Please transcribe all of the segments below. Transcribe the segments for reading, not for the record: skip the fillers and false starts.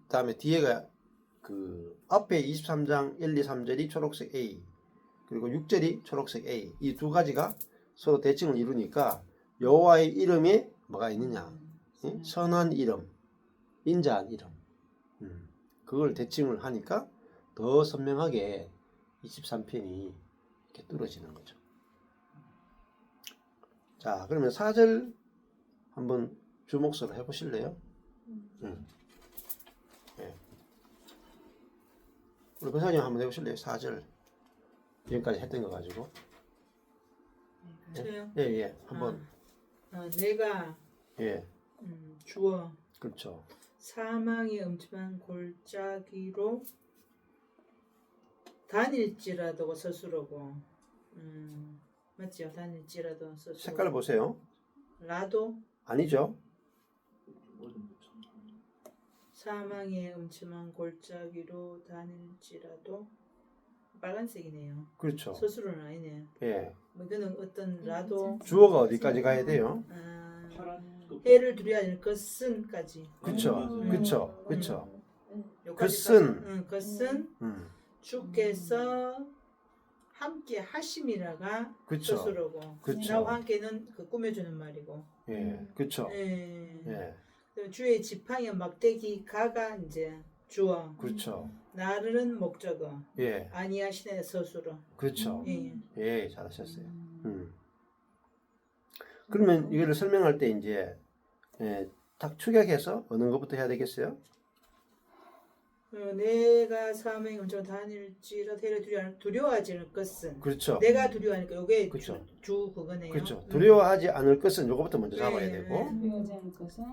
다음에 뒤에가 그 앞에 23장 1, 2, 3절이 초록색 A 그리고 6절이 초록색 A 이 두 가지가 서로 대칭을 이루니까 여호와의 이름에 뭐가 있느냐? 선한 이름, 인자한 이름. 그걸 대칭을 하니까 더 선명하게 23편이 이렇게 뚫어지는 거죠. 자, 그러면 4절 한번 주목서로 해보실래요? 네. 우리 권사님 한번 해보실래요? 4절 지금까지 했던 거 가지고. 저요? 예, 예, 한번. 내가 예, 주어 그렇죠. 사망의 음침한 골짜기로 다닐지라도 스스로고, 맞죠? 다닐지라도 스스로. 색깔을 보세요. 라도 아니죠? 사망의 음침한 골짜기로 다닐지라도 빨간색이네요. 그렇죠. 스스로는 아니네. 예. 뭐 이거는 어떤 라도 주어가 어디까지 가야 돼요? 해를 두려워하지 않을 것은까지. 그렇죠. 그렇죠. 그렇죠. 것은 것은 음. 주께서 함께 하심이라가 그쵸. 스스로고 그쵸. 나와 함께는 그 꾸며주는 말이고. 예, 그렇죠. 예. 예, 주의 지팡이 막대기 가가 이제 주어. 그렇죠. 나를 목적어. 예, 아니하시네 스스로. 그렇죠. 예. 예, 잘하셨어요. 그러면 이거를 설명할 때 이제 딱 축약해서 어느 것부터 해야 되겠어요? 내가 사명이 엄청 다닐지라도 해를 두려워하지 않을 것은. 그렇죠. 내가 두려워하니까 요게 그렇죠. 주 그거네요. 그렇죠. 두려워하지 않을 것은 요거부터 먼저 잡아야 네, 되고. 두려워하지 않을 것은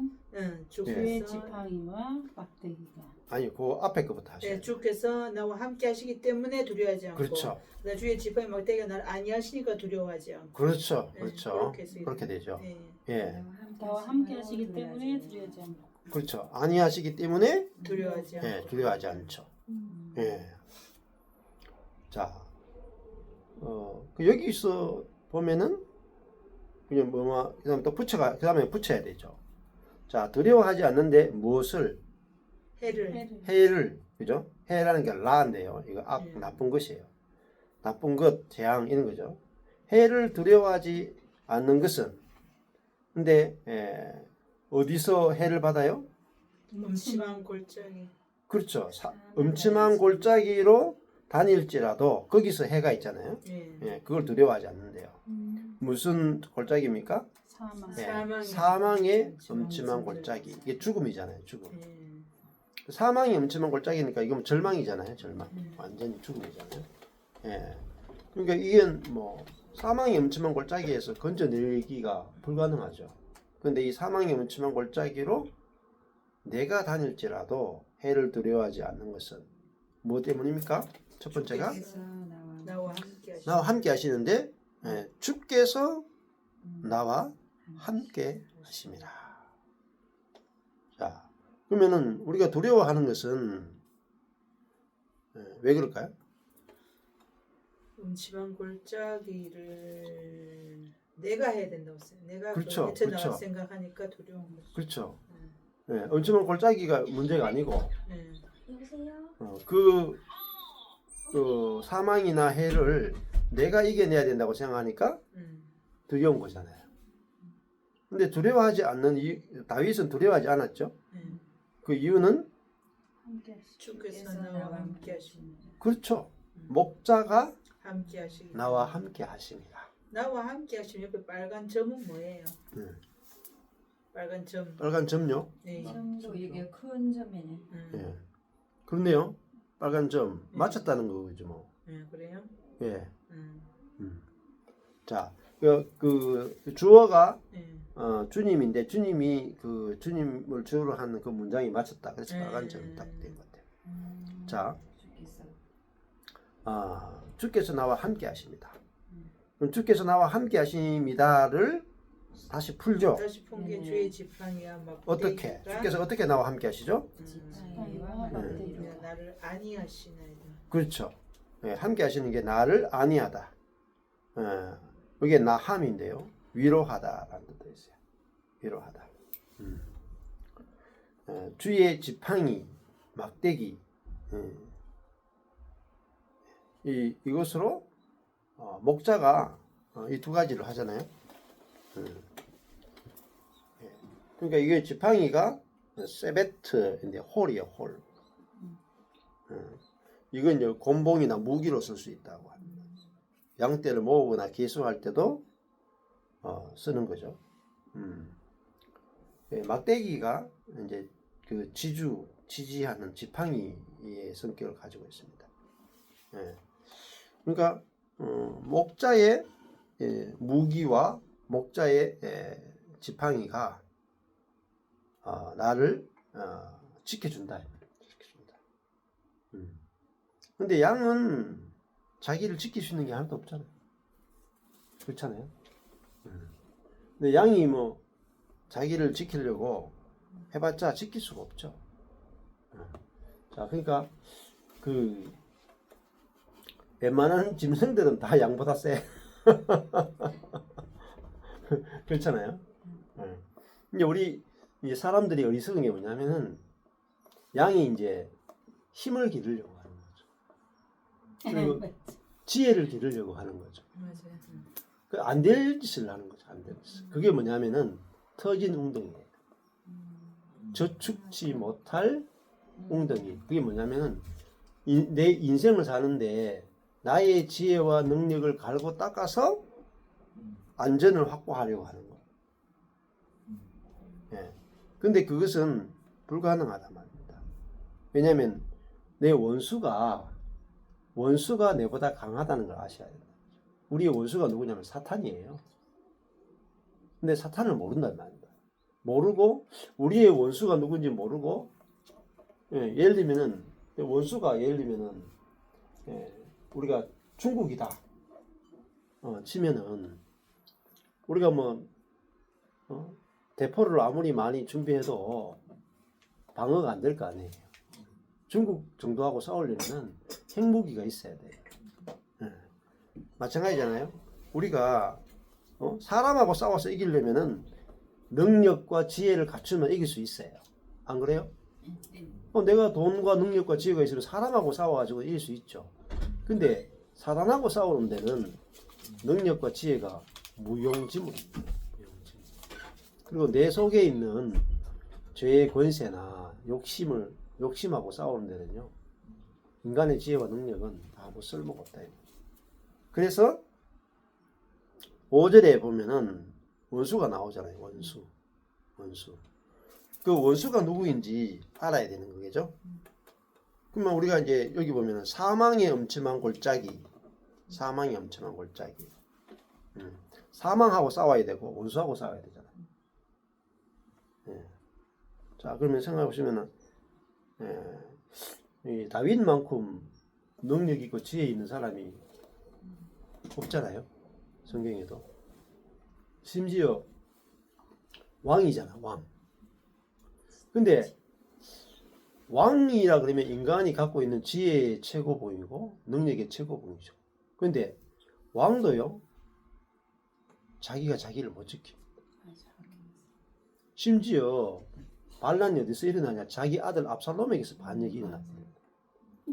주의 주께서 지팡이와 막대기가. 아니, 그 앞에 것부터 하셔야 네, 돼요. 주께서 나와 함께 하시기 때문에 두려워하지 않고 그렇죠. 나 주의 지팡이 막대기가 나를 아니하시니까 두려워하지 않고. 그렇죠. 네, 그렇죠. 그렇게 그렇게 되죠. 네. 예, 나와 함께 하시기 때문에 두려워하지 않고. 그렇죠. 아니하시기 때문에 두려워하지 않고. 예, 두려워하지 않죠. 예. 자, 여기서 보면은 그냥 그다음 또 그다음에 붙여야 되죠. 자, 두려워하지 않는데 무엇을 해를 그죠? 해라는 게 라인데요. 이거 나쁜 것이에요. 나쁜 것, 재앙 이런 거죠. 해를 두려워하지 않는 것은 근데 어디서 해를 받아요? 음침한 골짜기. 그렇죠. 음침한 골짜기로 다닐지라도 거기서 해가 있잖아요. 예. 예, 그걸 두려워하지 않는데요. 무슨 골짜기입니까? 사망. 예, 사망의 음침한 골짜기. 이게 죽음이잖아요. 죽음. 예. 사망이 음침한 골짜기니까 이건 절망이잖아요. 절망. 완전히 죽음이잖아요. 예. 그러니까 이건 뭐 사망의 음침한 골짜기에서 건져내기가 불가능하죠. 그런데 이 사망의 음침한 골짜기로 내가 다닐지라도 해를 두려워하지 않는 것은 무엇 때문입니까? 첫 번째가 나와 함께 하시는데 주께서 나와 함께 하심이라. 자, 그러면은 우리가 두려워하는 것은 왜 그럴까요? 음침한 골짜기를 내가 해야 된다고 생각. 내가 그렇죠, 그 그렇죠. 생각하니까 두려운 거죠. 그렇죠. 음침한 골짜기가 문제가 아니고 여보세요? 그 사망이나 해를 내가 이겨내야 된다고 생각하니까 두려운 거잖아요. 근데 두려워하지 않는 다윗은 두려워하지 않았죠. 그 이유는 주께서 나와 함께 하십니다. 그렇죠. 목자가 함께 하시기. 나와 함께 하십니다. 나와 함께 하시면 옆에 빨간 점은 뭐예요? 빨간 점. 빨간 점요. 네. 점도 이게 큰 점이네. 예. 그런데요. 빨간 점 맞췄다는 거죠, 뭐. 그래요? 예. 음. 자, 그 주어가 네. 주님인데 주님이 그 주님을 주로 하는 그 문장이 맞췄다. 그래서 빨간 점이 딱 된 것 같아요. 자, 주께서 나와 함께 하십니다. 그럼 주께서 나와 함께 하십니다를 다시 풀죠. 다시 푼게 주의 지팡이와 막대기가 어떻게? 주께서 어떻게 나와 함께 하시죠? 지팡이와 막대기가. 나를 아니하시나이다. 그렇죠. 예, 함께 하시는 게 나를 아니하다. 이게 나함인데요. 위로하다라는 뜻도 있어요. 위로하다. 주의 지팡이 막대기. 이것으로 목자가 이 두 가지를 하잖아요. 그러니까 이게 지팡이가 세베트인데 홀이에요, 홀. 이건 이제 곤봉이나 무기로 쓸 수 있다고 합니다. 양떼를 모으거나 기수할 때도 쓰는 거죠. 막대기가 이제 그 지지하는 지팡이의 성격을 가지고 있습니다. 그러니까 목자의 무기와 목자의 지팡이가 나를 지켜준다. 근데 양은 자기를 지킬 수 있는 게 하나도 없잖아요. 그렇잖아요. 근데 양이 뭐 자기를 지키려고 해봤자 지킬 수가 없죠. 자, 그러니까 그 웬만한 짐승들은 다 양보다 세. 그렇잖아요. 이제 우리 이제 사람들이 어리석은 게 뭐냐면은 양이 이제 힘을 기르려고 하는 거죠. 그리고 지혜를 기르려고 하는 거죠. 맞아요. 그 안 될 짓을 하는 거죠. 안 될 짓. 그게 뭐냐면은 터진 웅덩이예요. 저축지 못할 웅덩이. 그게 뭐냐면은 내 인생을 사는데 나의 지혜와 능력을 갈고 닦아서 안전을 확보하려고 하는 거예요. 예. 근데 그것은 불가능하단 말입니다. 왜냐하면 내 원수가 내보다 강하다는 걸 아셔야 된다. 우리의 원수가 누구냐면 사탄이에요. 근데 사탄을 모른단 말입니다. 모르고 우리의 원수가 누군지 모르고 예를 들면은 원수가 예를 들면은 우리가 중국이다 치면은 우리가 뭐 대포를 아무리 많이 준비해도 방어가 안 될 거 아니에요. 중국 정도하고 싸우려면은 핵무기가 있어야 돼요. 마찬가지잖아요. 우리가 사람하고 싸워서 이기려면은 능력과 지혜를 갖추면 이길 수 있어요. 안 그래요? 내가 돈과 능력과 지혜가 있으면 사람하고 싸워가지고 이길 수 있죠. 근데 사단하고 싸우는 데는 능력과 지혜가 무용지물입니다. 그리고 내 속에 있는 죄의 권세나 욕심하고 싸우는 데는요, 인간의 지혜와 능력은 아무 쓸모가 없다. 그래서 5절에 보면은 원수가 나오잖아요. 원수. 그 원수가 누구인지 알아야 되는 거겠죠. 그러면 우리가 이제 여기 보면은 사망의 엄침한 골짜기. 사망하고 싸워야 되고 원수하고 싸워야 되잖아요. 자, 그러면 생각해 보시면은 이 다윗만큼 능력 있고 지혜 있는 사람이 없잖아요. 성경에도. 심지어 왕이잖아, 왕. 근데 왕이라 그러면 인간이 갖고 있는 지혜의 최고봉이고 능력의 최고봉이죠. 근데 왕도요, 자기가 자기를 못 지킵니다. 심지어 반란이 어디서 일어나냐? 자기 아들 압살롬에게서 반역이 일어났어요.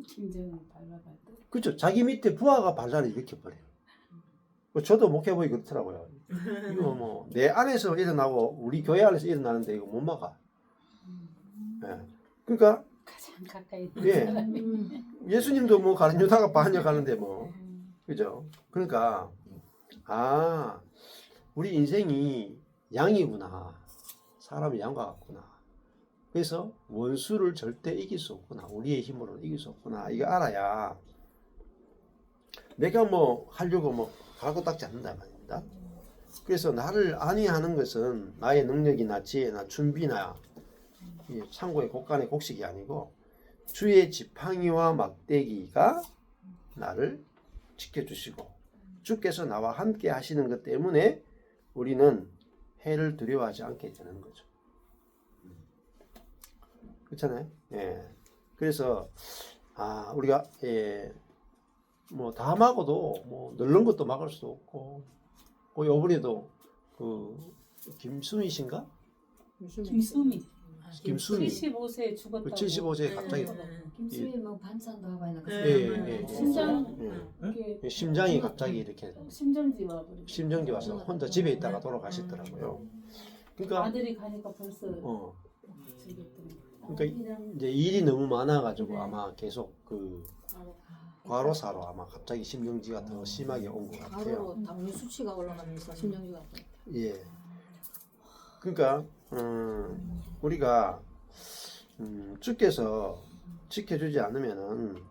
김정은 밟아갈 때. 그렇죠. 자기 밑에 부하가 반란을 일으켜버려요. 저도 목회보이 그렇더라고요. 이거 뭐 내 안에서 일어나고 우리 교회 안에서 일어나는데 이거 못 막아. 그러니까 가장 가까이 있는 예. 사람이. 예수님도 뭐 가룟 유다가 반역하는데 뭐 그죠? 그러니까 우리 인생이 양이구나. 사람이 양과 같구나. 그래서 원수를 절대 이길 수 없구나. 우리의 힘으로는 이길 수 없구나. 이거 알아야 내가 뭐 하려고 뭐 갈고 닦지 않는단 말입니다. 그래서 나를 안위하는 것은 나의 능력이나 지혜나 준비나 창고의 곡간의 곡식이 아니고 주의 지팡이와 막대기가 나를 지켜주시고 주께서 나와 함께 하시는 것 때문에 우리는 해를 두려워하지 않게 되는 거죠. 그렇잖아요. 예. 그래서 우리가 뭐 다 막아도 뭐 널른 것도 막을 수 없고 이번에도 그 김수미 씨인가? 김수미. 김순이 75세에 죽었다고. 75세에 갑자기 김수희 뭐 반찬도 하고 있는 거. 예. 심장이 갑자기 이렇게 심정지 와버리고. 심정지 와서 혼자 집에 있다가 돌아가셨더라고요. 그러니까 아들이 가니까 벌써 죽였더니. 그러니까 이제 일이 너무 많아가지고 아마 계속 그 과로사로 아마 갑자기 심정지가 더 심하게 온 것 같아요. 바로 당뇨 수치가 올라가면서 심정지가 왔다. 예. 그러니까 우리가 주께서 지켜주지 않으면은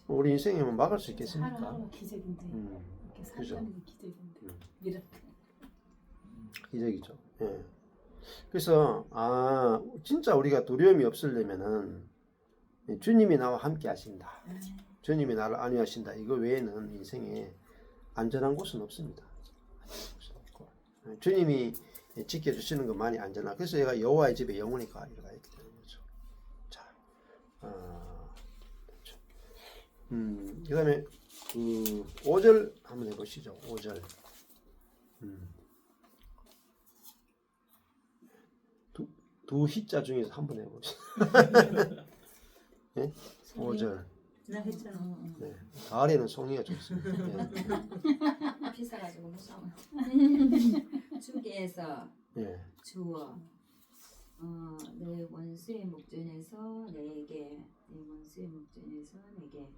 우리 인생에 뭐 막을 수 있겠습니까? 하루하루가 기적인데. 이렇게 그죠. 살아가는 게 기적인데. 이렇게. 기적이죠. 예. 그래서 진짜 우리가 두려움이 없으려면은 주님이 나와 함께 하신다. 주님이 나를 안위하신다. 이거 외에는 인생에 안전한 곳은 없습니다. 주님이 지켜주시는 것만이 안전하고 그래서 얘가 여호와의 집에 영원히 가리라 이렇게 되는 거죠. 자, 그렇죠. 그다음에 그 5절 한번 해보시죠. 5절. 두 희자 중에서 한번 해보시죠. 네? 5절. 나 했잖아. 네. 가을에는 송이가 좋습니다. 네. 비싸가지고 못 사. 주께서 네. 주어 내 원수의 목전에서 내게 내 원수의 목전에서 내게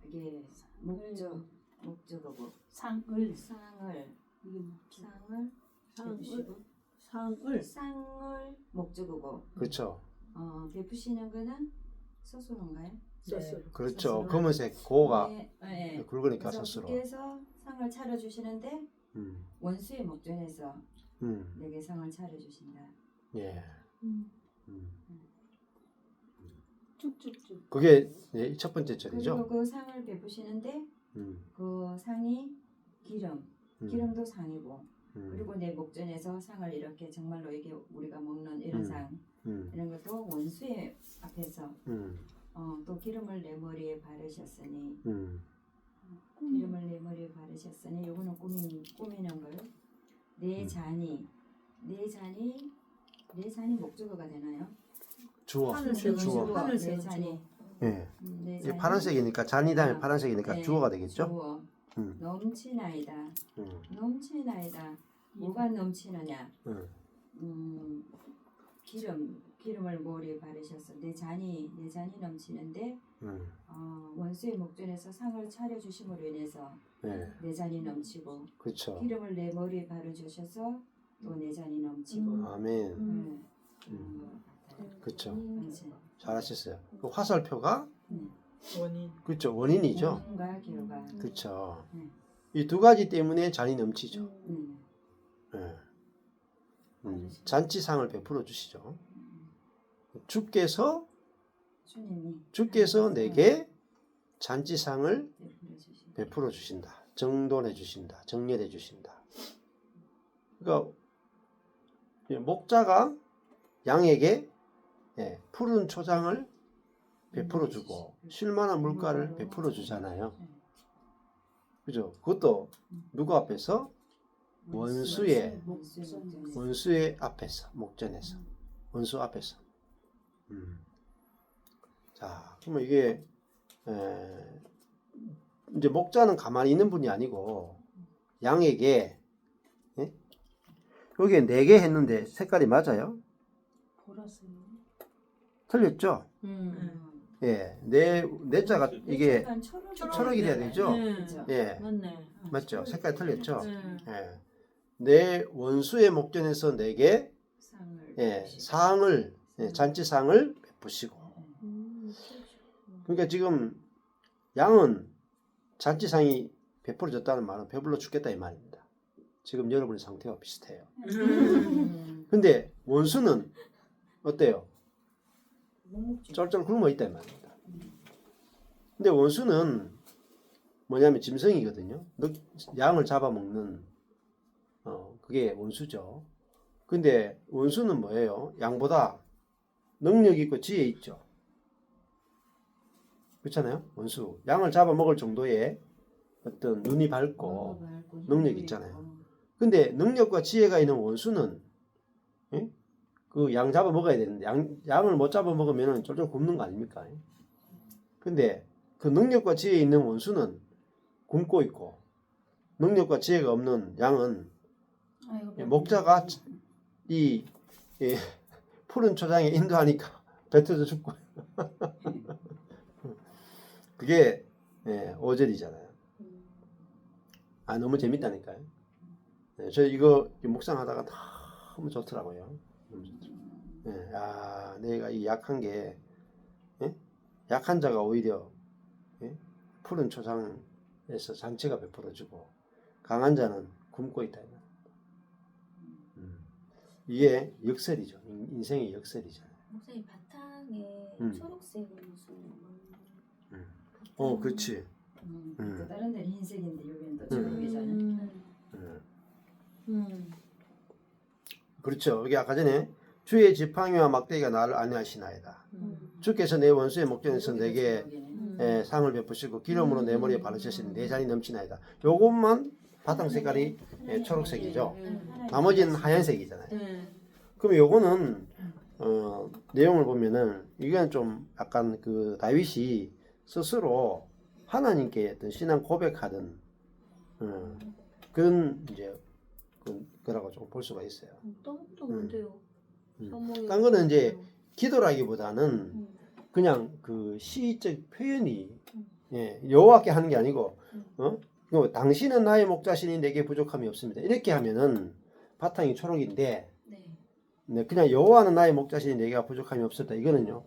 이게 목적어고 상을. 상을 이게 상을 목적어고 그렇죠. 베푸시는 거는 서술인가요? 썼어. 그렇죠. 검은색 고가 네. 굵으니까 그래서 스스로. 주께서 상을 차려주시는데 음. 원수의 목전에서 내게 상을 차려주신다. 예. 쭉쭉쭉. 그게 예, 첫 번째 절이죠. 그리고 그 상을 베푸시는데 그 상이 기름도 상이고 그리고 내 목전에서 상을 이렇게 정말로 이게 우리가 먹는 이런 상 이런 것도 원수의 앞에서 또 기름을 내 머리에 바르셨으니 기름을 내 머리에 바르셨으니 요거는 꾸미는 거요. 내 잔이 목적어가 되나요? 주어. 하늘색 주어. 하늘색 내 잔이 예. 내 이게 파란색이니까 잔이 다음에 파란색이니까 네, 주어가 되겠죠. 주어. 넘치나이다. 음. 넘치나이다. 뭐가 넘치느냐? 기름을 머리에 바르셨어. 내 잔이 넘치는데 원수의 목전에서 상을 차려주심으로 인해서 네. 내 잔이 넘치고 그렇죠. 기름을 내 머리에 바르주셔서 또 내 잔이 넘치고 아멘. 그렇죠. 그렇지. 잘하셨어요. 그 화살표가 원인. 그렇죠. 원인이죠. 원인과 결과. 그렇죠. 네. 이 두 가지 때문에 잔이 넘치죠. 예. 잔치상을 베풀어 주시죠. 주께서 내게 잔치상을 베풀어 주신다. 정돈해 주신다. 정렬해 주신다. 그러니까 목자가 양에게 푸른 초장을 베풀어 주고 쉴만한 물가를 베풀어 주잖아요. 그죠? 그것도 누구 앞에서? 원수의 앞에서, 목전에서, 원수 앞에서. 자, 그러면 이게 이제 목자는 가만히 있는 분이 아니고 양에게 여기에 4개 했는데 색깔이 맞아요? 보라색. 틀렸죠? 예, 네 자가 이게 초록이 돼야 되죠? 예, 맞네. 맞죠? 색깔이 틀렸죠? 네. 예. 내 원수의 목전에서 내게 상을 잔치상을 베푸시고. 그러니까 지금 양은 잔치상이 베풀어졌다는 말은 배불러 죽겠다 이 말입니다. 지금 여러분의 상태와 비슷해요. 근데 원수는 어때요? 쩔쩔 굶어 있다 이 말입니다. 근데 원수는 뭐냐면 짐승이거든요. 양을 잡아먹는 그게 원수죠. 근데 원수는 뭐예요? 양보다 능력 있고 지혜 있죠. 그렇잖아요. 원수 양을 잡아먹을 정도의 어떤 눈이 밝고 능력이 있잖아요. 근데 능력과 지혜가 있는 원수는 그 양 잡아 먹어야 되는데 양을 못 잡아 먹으면은 쫄쫄 굶는 거 아닙니까? 근데 그 능력과 지혜에 있는 원수는 굶고 있고 능력과 지혜가 없는 양은 아이고, 목자가 이 푸른 초장에 인도하니까 뱉어져 죽고 그게 5절이잖아요. 아 너무 재밌다니까요. 저 이거 묵상하다가 너무 좋더라고요. 너무 좋더라고요. 야, 내가 이 약한 게 약한 자가 오히려 푸른 초장에서 장치가 베풀어지고 강한 자는 굶고 있다. 이게 역설이죠. 인생의 역설이잖아요. 목사님 바탕에 초록색은 무슨 그렇지. 또 다른 데는 흰색인데 여기는 또 초록이잖아요. 그렇죠. 여기 아까 전에 주의 지팡이와 막대기가 나를 안위하시나이다. 주께서 내 원수의 목전에서 내게 상을 베푸시고 기름으로 내 머리에 바르셨으니 내 잔이 넘치나이다. 요것만 바탕 색깔이 초록색이죠. 나머지는 하얀색이잖아요. 그럼 요거는 내용을 보면은 이건 좀 약간 그 다윗이 스스로 하나님께 어떤 신앙 고백하던 그런 이제 그라고 좀 볼 수가 있어요. 또 뭔데요? 딴 거는 이제 기도라기보다는 그냥 그 시적 표현이 여호와께 하는 게 아니고 당신은 나의 목자시니 내게 부족함이 없습니다. 이렇게 하면은 바탕이 초록인데 그냥 여호와는 나의 목자시니 내게 부족함이 없었다. 이거는요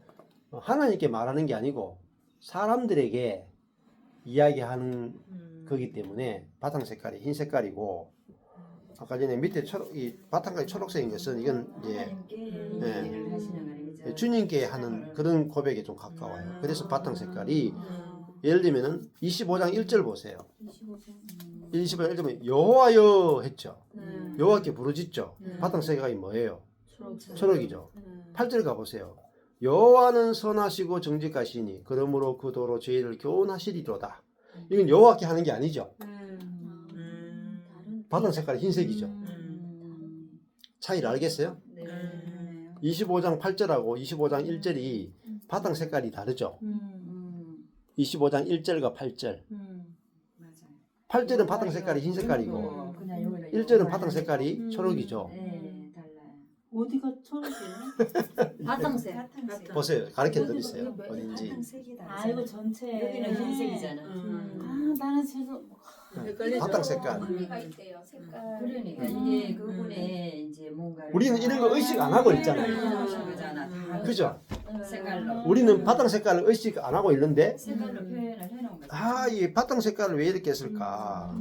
하나님께 말하는 게 아니고 사람들에게 이야기하는 거기 때문에 바탕 색깔이 흰 색깔이고 아까 전에 밑에 이 바탕까지 초록색인 것은 이건 이제 주님께 하는 그런 고백에 좀 가까워요. 그래서 바탕 색깔이 예를 들면은 25장 1절 보세요. 25장 1절 여호와여 했죠. 여호와께 부르짖죠. 바탕 색깔이 뭐예요? 초록이죠. 8절 가보세요. 여호와는 선하시고 정직하시니 그러므로 그 도로 죄를 교훈하시리로다. 이건 여호와께 하는 게 아니죠. 바탕 색깔이 흰색이죠. 차이를 알겠어요? 25장 8절하고 25장 1절이 바탕 색깔이 다르죠. 25장 1절과 8절. 8절은 바탕 색깔이 흰 색깔이고 1절은 바탕 색깔이 초록이죠. 어디가 초록이에요? 바탕색. 보세요. 가르쳐 드리세요. 어딘지. 아 이거 전체 여기는 흰색이잖아. 아 나는 지금 바탕 색깔. 의미가 있대요. 색깔. 그러니까 이게 그분의 이제 뭔가 우리는 이런 거 의식 안 하고 있잖아요. 거잖아. 그죠? 색깔로. 우리는 바탕 색깔을 의식 안 하는 있는데 색깔로 표현을 해놓은 거죠. 이 바탕 색깔을 왜 이렇게 했을까?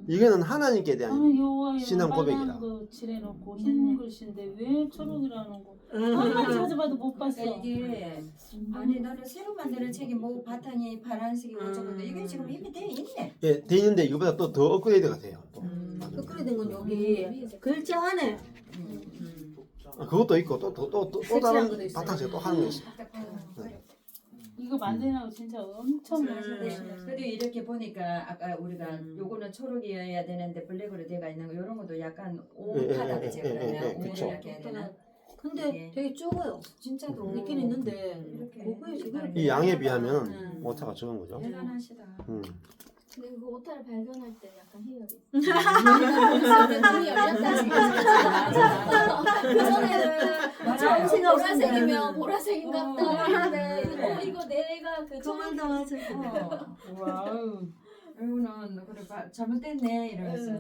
이거는 하나님께 대한 나는 요거 신앙 고백이다. 거 칠해놓고 흰 글씨인데 왜 초록이라는 거 아무리 찾아봐도 못 봤어. 그러니까 이게 아니 나는 새로 만드는 책이 뭐 바탕이 파란색이고 어쩌고도 이게 지금 이미 돼 있네. 돼 있는데 이거보다 또 더 업그레이드가 돼요. 또. 끄끄리 건 여기 글자 안에 그것도 있고 또 색칠한 다른 것도 있어요. 바탕 색또 하는 거 있어요. 이거 만드는 거 진짜 엄청 네. 멋있네. 그리고 이렇게 보니까 아까 우리가 요거는 초록이어야 되는데 블랙으로 돼가 있는 거 이런 것도 약간 오하다 그죠? 그러면 그쵸. 오를 이렇게 해야 되나? 근데 되게 적어요. 진짜도 있긴 있는데 이렇게 그거에 지금 이 양에 비하면 오타가 적은 거죠. 대단하시다. 근데 그 오타를 발견할 때 약간 해야겠다. 눈이 열렸다 지금. 그전에는 처음 보라색이면 보라색인가 보다 했는데 이거 내가 그 처음 맞아. 와우. 이거는 그래 잘못됐네 이러면서.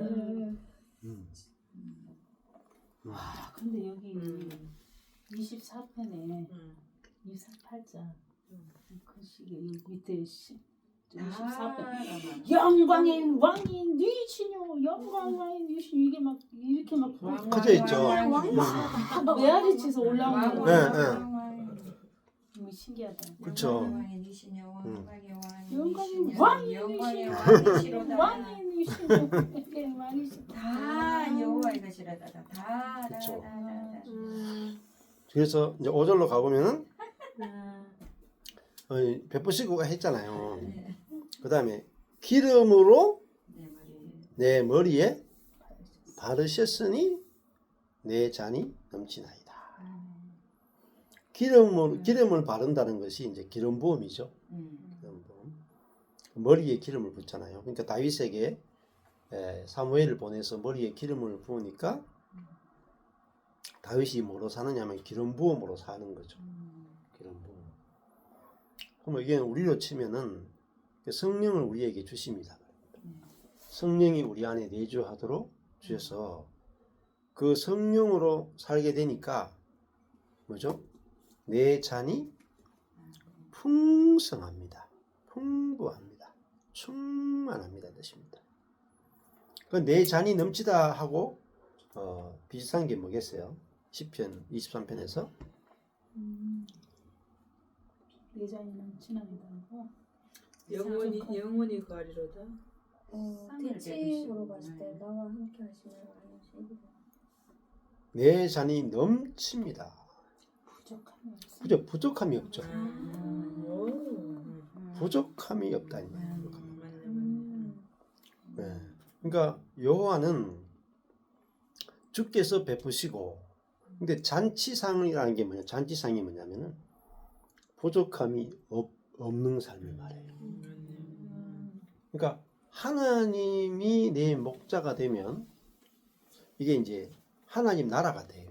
와 근데 여기 24편에 24팔자 글씨가 여기 밑에 24편 영광의 왕인 뉘시뇨 영광의 뉘시뇨 이게 막 이렇게 막 커져 있죠. 메아리치에서 올라오는 거. 네. 너무 신기하다. 그렇죠. 영광의 니시녀 왕의 영광의 왕의 왕의 왕이시로다. 왕의 뉘시뇨 이게 왕이시 다 여호와의 것이라다. 다. 그쵸. 그래서 이제 5절로 가보면은 베푸시고 했잖아요. 그 다음에 기름으로 내 머리에 바르셨으니 내 잔이 넘치나이다. 기름을 바른다는 것이 이제 기름 부음이죠. 기름 부음. 머리에 기름을 붓잖아요. 그러니까 다윗에게 사무엘을 보내서 머리에 기름을 부으니까 다윗이 뭐로 사느냐면 기름 부음으로 사는 거죠. 기름 부음. 그럼 이게 우리로 치면은 성령을 우리에게 주십니다. 성령이 우리 안에 내주하도록 주셔서 그 성령으로 살게 되니까 뭐죠? 내 잔이 풍성합니다. 풍부합니다. 충만합니다. 뜻입니다. 그 내 잔이 넘치다 하고 비슷한 게 뭐겠어요? 시편 23편에서 내 잔이 넘치나이다. 영원히 가리로다. 상층으로 봤을 때 나와 함께 하시면 아니시. 내 잔이 넘칩니다. 부족함이 없어. 그죠? 부족함이 없죠. 오. 부족함이 없다니. 맞네. 네. 그러니까 여호와는 주께서 베푸시고, 근데 잔치상이라는 게 뭐냐? 잔치상이 뭐냐면은 부족함이 없는 삶을 말해요. 그러니까 하나님이 내 목자가 되면 이게 이제 하나님 나라가 돼요.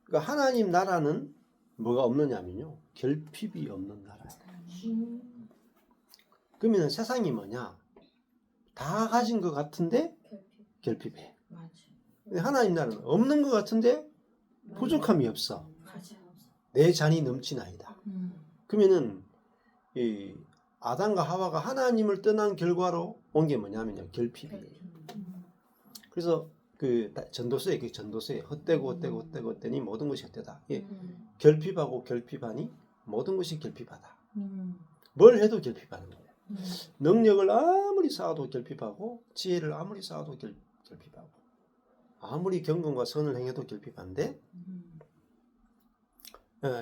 그러니까 하나님 나라는 뭐가 없느냐면요, 결핍이 없는 나라예요. 그러면 세상이 뭐냐? 다 가진 것 같은데 결핍해. 근데 하나님 나라는 없는 것 같은데 부족함이 없어. 내 잔이 넘치나이다. 그러면은 이 아담과 하와가 하나님을 떠난 결과로 온 게 뭐냐면요, 결핍이에요. 그래서 그 전도서에 헛되고 모든 것이 헛되다. 결핍하고 결핍하니 모든 것이 결핍하다. 뭘 해도 결핍하는 거예요. 능력을 아무리 쌓아도 결핍하고, 지혜를 아무리 쌓아도 결핍하고, 아무리 경건과 선을 행해도 결핍한데,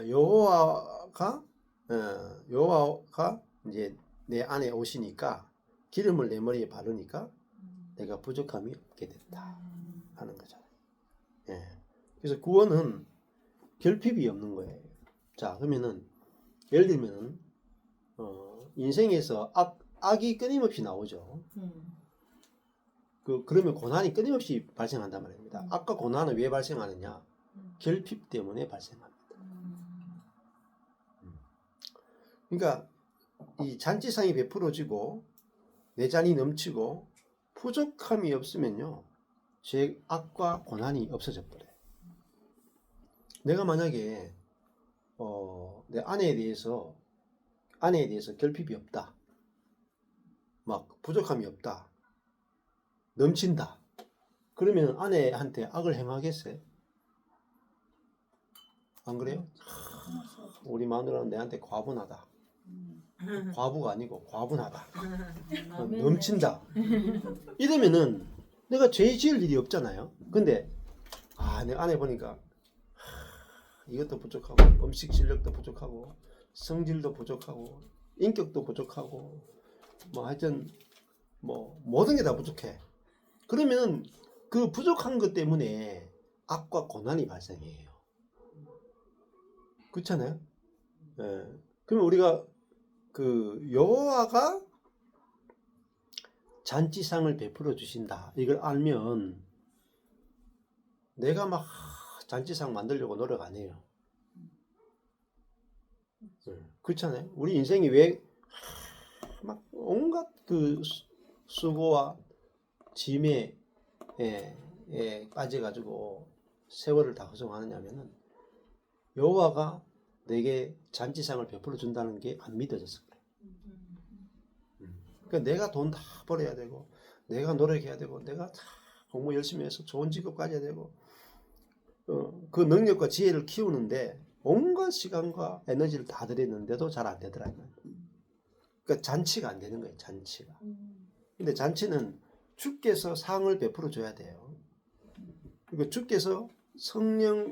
여호와가 이제 내 안에 오시니까 기름을 내 머리에 바르니까 내가 부족함이 없게 됐다 하는 거잖아요. 예. 그래서 구원은 결핍이 없는 거예요. 자, 그러면은 예를 들면은 인생에서 악이 끊임없이 나오죠. 그러면 고난이 끊임없이 발생한단 말입니다. 악과 고난은 왜 발생하느냐? 결핍 때문에 발생합니다. 그러니까 이 잔치상이 베풀어지고 내 잔이 넘치고 부족함이 없으면요, 제 악과 고난이 없어져 버려요. 내가 만약에 내 아내에 대해서 결핍이 없다, 막 부족함이 없다, 넘친다, 그러면 아내한테 악을 행하겠어요? 안 그래요? 우리 마누라는 내한테 과분하다. 과부가 아니고 과분하다. 넘친다. 이러면은 내가 죄 지을 일이 없잖아요. 근데 내 아내 보니까 이것도 부족하고, 음식 실력도 부족하고, 성질도 부족하고, 인격도 부족하고, 뭐 하여튼 뭐 모든 게 다 부족해. 그러면 그 부족한 것 때문에 악과 고난이 발생해요. 그렇잖아요? 예. 그러면 우리가 그 여호와가 잔치상을 베풀어 주신다, 이걸 알면 내가 막 잔치상 만들려고 노력 안 해요. 그렇잖아요? 우리 인생이 왜 막 온갖 그 수고와 짐에 빠져가지고 세월을 다 허송하느냐면은 여호와가 내게 잔치상을 베풀어 준다는 게 안 믿어져서 그래. 그러니까 내가 돈 다 벌어야 되고, 내가 노력해야 되고, 내가 다 공부 열심히 해서 좋은 직업 가져야 되고, 그 능력과 지혜를 키우는데 온갖 시간과 에너지를 다 들였는데도 잘 안 되더라고요. 그러니까 잔치가 안 되는 거예요, 잔치가. 근데 잔치는 주께서 상을 베풀어 줘야 돼요. 그러니까 주께서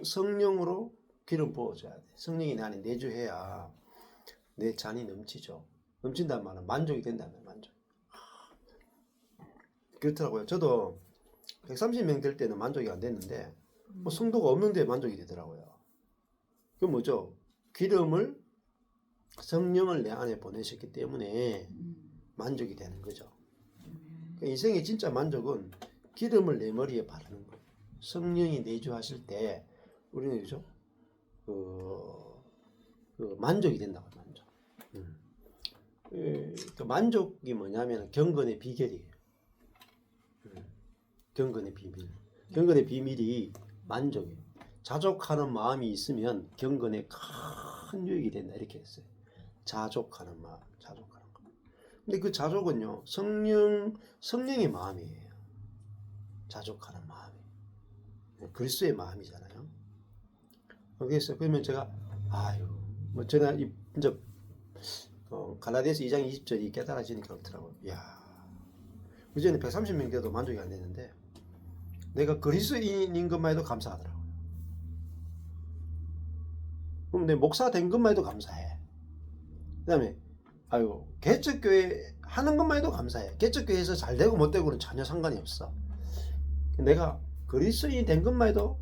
성령으로 기름 부어줘야 돼. 성령이 내 안에 내주해야 내 잔이 넘치죠. 넘친다는 말은 만족이 된다는 말이에요. 만족. 그렇더라고요. 저도 130명 될 때는 만족이 안 됐는데, 뭐 성도가 없는데 만족이 되더라고요. 그 뭐죠? 기름을 성령을 내 안에 보내셨기 때문에 만족이 되는 거죠. 그러니까 인생의 진짜 만족은 기름을 내 머리에 바르는 거예요. 성령이 내주하실 때 우리는 그죠? 그 만족이 된다고 만족. 그 만족이 뭐냐면 경건의 비결이에요. 경건의 비밀. 경건의 비밀이 만족이에요. 자족하는 마음이 있으면 경건에 큰 유익이 된다 이렇게 했어요. 자족하는 마음, 자족하는 거. 근데 그 자족은요 성령의 마음이에요. 자족하는 마음이. 그리스도의 마음이잖아요. 그래서 그러면 제가 뭐 제가 이제 갈라디아서 2장 20절이 깨달아지니까 그렇더라고요. 야, 그전에 130명 돼도 만족이 안 되는데 내가 그리스도인인 것만 해도 감사하더라고요. 그럼 내 목사 된 것만 해도 감사해. 그 다음에 개척교회 하는 것만 해도 감사해. 개척교회에서 잘 되고 못 되고는 전혀 상관이 없어. 내가 그리스도인이 된 것만 해도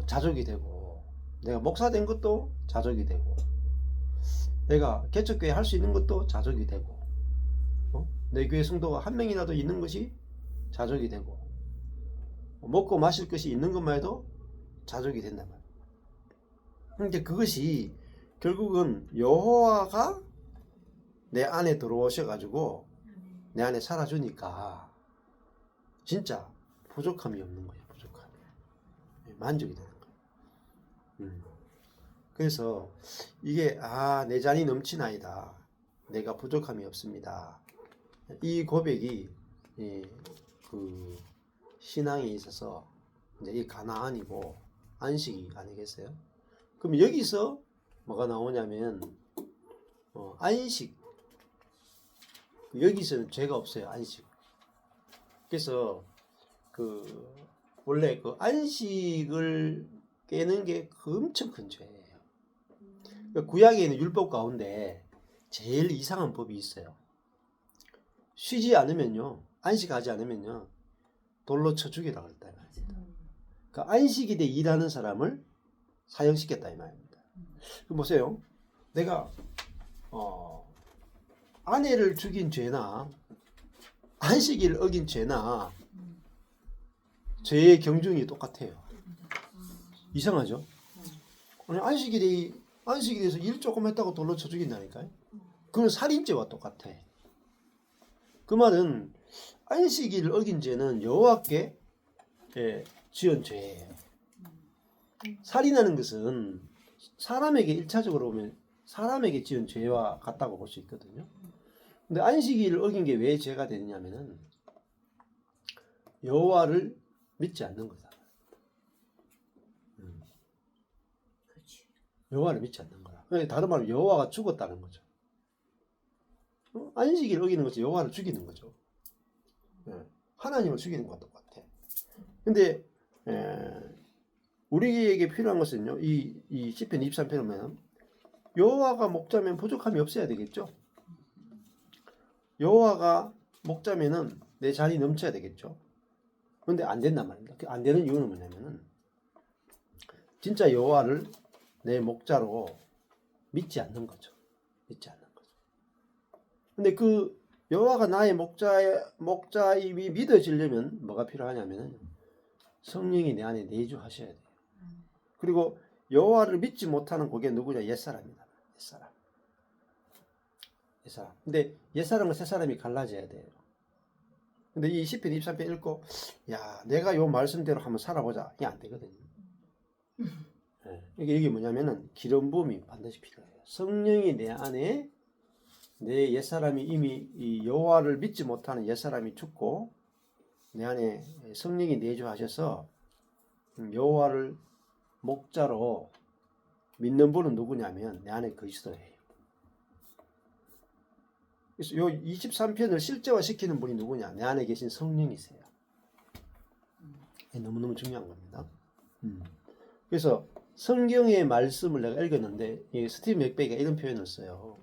자족이 되고, 내가 목사 된 것도 자족이 되고, 내가 개척교회 할 수 있는 것도 자족이 되고, 내 교회 성도가 한 명이라도 있는 것이 자족이 되고, 먹고 마실 것이 있는 것만 해도 자족이 된단 말이에요. 그런데 그것이 결국은 여호와가 내 안에 들어오셔가지고 내 안에 살아주니까 진짜 부족함이 없는 거예요. 부족함이. 만족이 되는 거예요. 그래서 이게 내 잔이 넘치나이다. 내가 부족함이 없습니다. 이 고백이 그 신앙에 있어서 이제 이 가나안이고 안식이 아니겠어요? 그럼 여기서 뭐가 나오냐면 안식. 여기서는 죄가 없어요. 안식. 그래서 원래 그 안식을 깨는 게 엄청 큰 죄예요. 그러니까 구약에 있는 율법 가운데 제일 이상한 법이 있어요. 쉬지 않으면요, 안식하지 않으면요, 돌로 쳐 죽이라 그랬다 이 말입니다. 그러니까 안식일에 일하는 사람을 사형시켰다 이 말입니다. 보세요, 내가 아내를 죽인 죄나 안식일을 어긴 죄나 죄의 경중이 똑같아요. 이상하죠? 아니, 안식일에서 일 조금 했다고 돌로 쳐 죽인다니까요. 그건 살인죄와 똑같아. 그 말은 안식일을 어긴 죄는 여호와께 지은 죄예요. 살인하는 것은 사람에게 1차적으로 보면 사람에게 지은 죄와 같다고 볼 수 있거든요. 근데 안식일을 어긴 게 왜 죄가 되느냐면은 여호와를 믿지 않는 거다. 여호와를 믿지 않는 거다. 다른 말로 여호와가 죽었다는 거죠. 안식일을 어기는 것이 여호와를 죽이는 거죠. 하나님을 죽이는 것과 똑같아. 근데 우리에게 필요한 것은요, 이 시편 23편을 보면 여호와가 목자면 부족함이 없어야 되겠죠. 여호와가 목자면은 내 잔이 넘쳐야 되겠죠. 그런데 안 된단 말입니다. 안 되는 이유는 뭐냐면은 진짜 여호와를 내 목자로 믿지 않는 거죠. 믿지 않는 거죠. 근데 그 여호와가 나의 목자임이 믿어지려면 뭐가 필요하냐면은 성령이 내 안에 내주하셔야 돼요. 그리고 여호와를 믿지 못하는 그게 누구냐? 옛사람이다. 옛사람. 근데 옛사람과 새사람이 갈라져야 돼요. 근데 이 시편 23편 읽고 내가 요 말씀대로 한번 살아보자. 이게 안 되거든요. 이게 뭐냐면은 기름 부음이 반드시 필요해요. 성령이 내 안에 내 옛사람이 이미 이 여호와를 믿지 못하는 옛사람이 죽고 내 안에 성령이 내주하셔서 여호와를 목자로 믿는 분은 누구냐면 내 안에 그리스도예요. 그래서 요 23편을 실제화시키는 분이 누구냐? 내 안에 계신 성령이세요. 너무너무 중요한 겁니다. 그래서 성경의 말씀을 내가 읽었는데 스티브 맥베이가 이런 표현을 써요.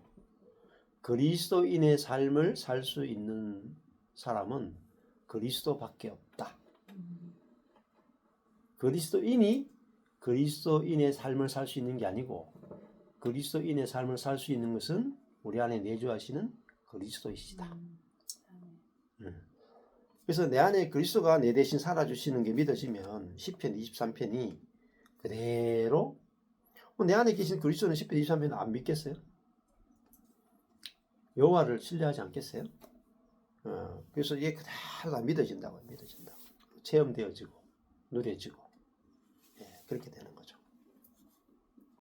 그리스도인의 삶을 살 수 있는 사람은 그리스도밖에 없다. 그리스도인이 그리스도인의 삶을 살 수 있는 게 아니고 그리스도인의 삶을 살 수 있는 것은 우리 안에 내주하시는 그리스도이시다. 그래서 내 안에 그리스도가 내 대신 살아주시는 게 믿어지면 시편 23편이 그대로 내 안에 계신 그리스도는 시편 23편 안 믿겠어요? 여호와를 신뢰하지 않겠어요? 그래서 이게 그대로 다 믿어진다고. 체험되어지고 누려지고 그렇게 되는 거죠.